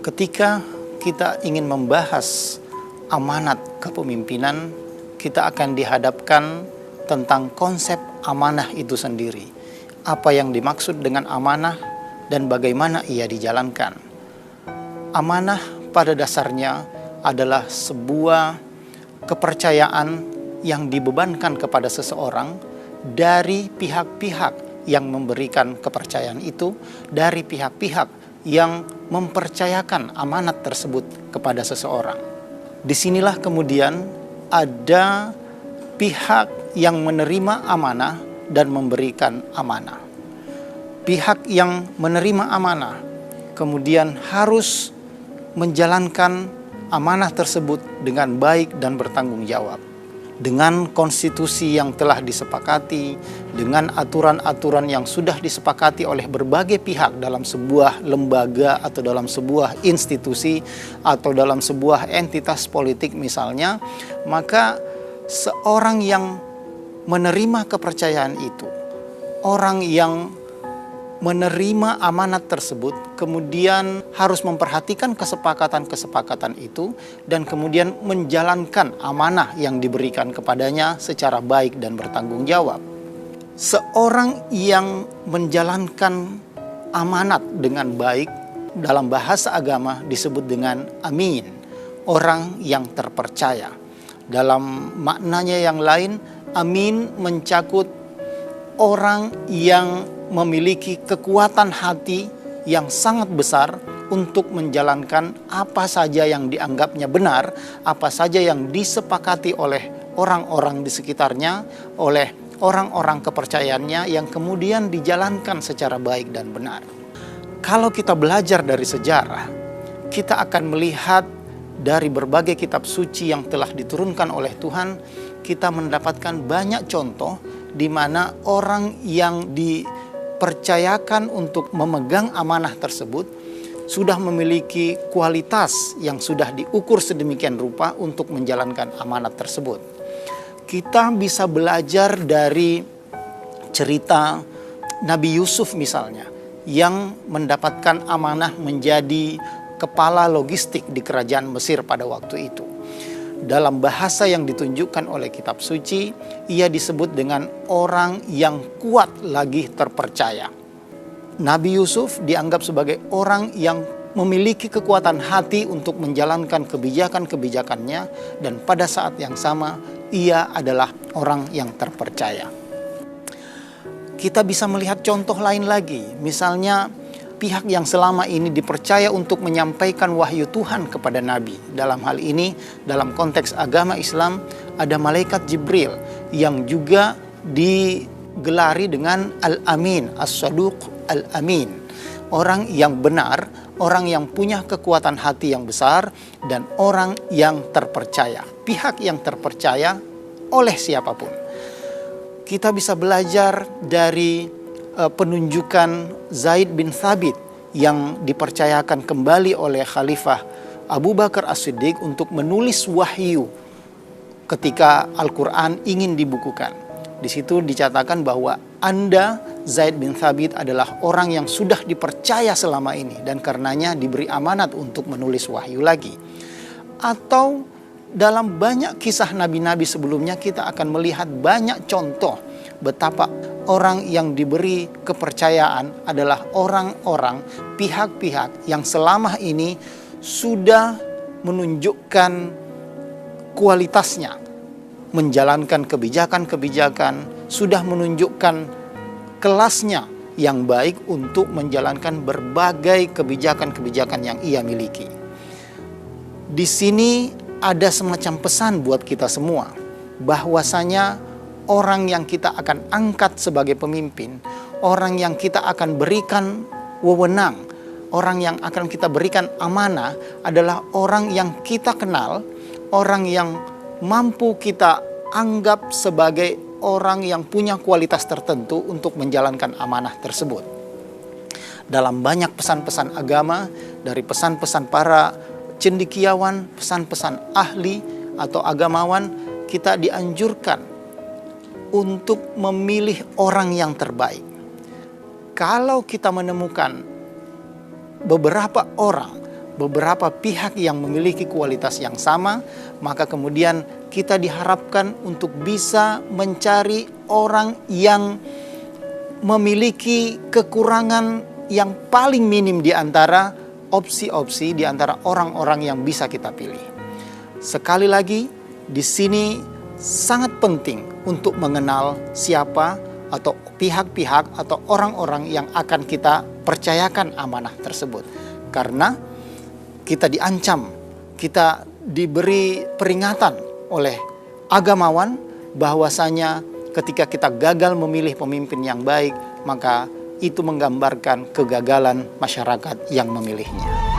Ketika kita ingin membahas amanat kepemimpinan, kita akan dihadapkan tentang konsep amanah itu sendiri. Apa yang dimaksud dengan amanah dan bagaimana ia dijalankan. Amanah pada dasarnya adalah sebuah kepercayaan yang dibebankan kepada seseorang dari pihak-pihak yang memberikan kepercayaan itu, dari pihak-pihak yang mempercayakan amanat tersebut kepada seseorang. Disinilah kemudian ada pihak yang menerima amanah dan memberikan amanah. Pihak yang menerima amanah kemudian harus menjalankan amanah tersebut dengan baik dan bertanggung jawab. Dengan konstitusi yang telah disepakati, dengan aturan-aturan yang sudah disepakati oleh berbagai pihak dalam sebuah lembaga atau dalam sebuah institusi atau dalam sebuah entitas politik misalnya, maka seorang yang menerima kepercayaan itu, orang yang menerima amanat tersebut kemudian harus memperhatikan kesepakatan-kesepakatan itu dan kemudian menjalankan amanah yang diberikan kepadanya secara baik dan bertanggung jawab. Seorang yang menjalankan amanat dengan baik dalam bahasa agama disebut dengan amin, orang yang terpercaya. Dalam maknanya yang lain, amin mencakup orang yang memiliki kekuatan hati yang sangat besar untuk menjalankan apa saja yang dianggapnya benar, apa saja yang disepakati oleh orang-orang di sekitarnya, oleh orang-orang kepercayaannya yang kemudian dijalankan secara baik dan benar. Kalau kita belajar dari sejarah, kita akan melihat dari berbagai kitab suci yang telah diturunkan oleh Tuhan, kita mendapatkan banyak contoh di mana orang yang dipercayakan untuk memegang amanah tersebut sudah memiliki kualitas yang sudah diukur sedemikian rupa untuk menjalankan amanat tersebut. Kita bisa belajar dari cerita Nabi Yusuf misalnya, yang mendapatkan amanah menjadi kepala logistik di kerajaan Mesir pada waktu itu. Dalam bahasa yang ditunjukkan oleh kitab suci, ia disebut dengan orang yang kuat lagi terpercaya. Nabi Yusuf dianggap sebagai orang yang memiliki kekuatan hati untuk menjalankan kebijakan-kebijakannya, dan pada saat yang sama ia adalah orang yang terpercaya. Kita bisa melihat contoh lain lagi, misalnya pihak yang selama ini dipercaya untuk menyampaikan wahyu Tuhan kepada Nabi. Dalam hal ini, dalam konteks agama Islam, ada malaikat Jibril yang juga digelari dengan Al-Amin, As-Saduq Al-Amin. Orang yang benar, orang yang punya kekuatan hati yang besar, dan orang yang terpercaya. Pihak yang terpercaya oleh siapapun. Kita bisa belajar dari penunjukan Zaid bin Thabit yang dipercayakan kembali oleh Khalifah Abu Bakar As-Siddiq untuk menulis wahyu ketika Al-Quran ingin dibukukan. Di situ dicatatkan bahwa Anda, Zaid bin Thabit, adalah orang yang sudah dipercaya selama ini dan karenanya diberi amanat untuk menulis wahyu lagi. Atau dalam banyak kisah nabi-nabi sebelumnya kita akan melihat banyak contoh betapa orang yang diberi kepercayaan adalah orang-orang, pihak-pihak yang selama ini sudah menunjukkan kualitasnya, menjalankan kebijakan-kebijakan, sudah menunjukkan kelasnya yang baik untuk menjalankan berbagai kebijakan-kebijakan yang ia miliki. Di sini ada semacam pesan buat kita semua, bahwasanya orang yang kita akan angkat sebagai pemimpin, orang yang kita akan berikan wewenang, orang yang akan kita berikan amanah adalah orang yang kita kenal, orang yang mampu kita anggap sebagai orang yang punya kualitas tertentu untuk menjalankan amanah tersebut. Dalam banyak pesan-pesan agama, dari pesan-pesan para cendekiawan, pesan-pesan ahli atau agamawan, kita dianjurkan untuk memilih orang yang terbaik. Kalau kita menemukan beberapa orang beberapa pihak yang memiliki kualitas yang sama, maka kemudian kita diharapkan untuk bisa mencari orang yang memiliki kekurangan yang paling minim di antara opsi-opsi, di antara orang-orang yang bisa kita pilih. Sekali lagi, di sini sangat penting untuk mengenal siapa atau pihak-pihak atau orang-orang yang akan kita percayakan amanah tersebut. Karena kita diancam, kita diberi peringatan oleh agamawan bahwasanya ketika kita gagal memilih pemimpin yang baik, maka itu menggambarkan kegagalan masyarakat yang memilihnya.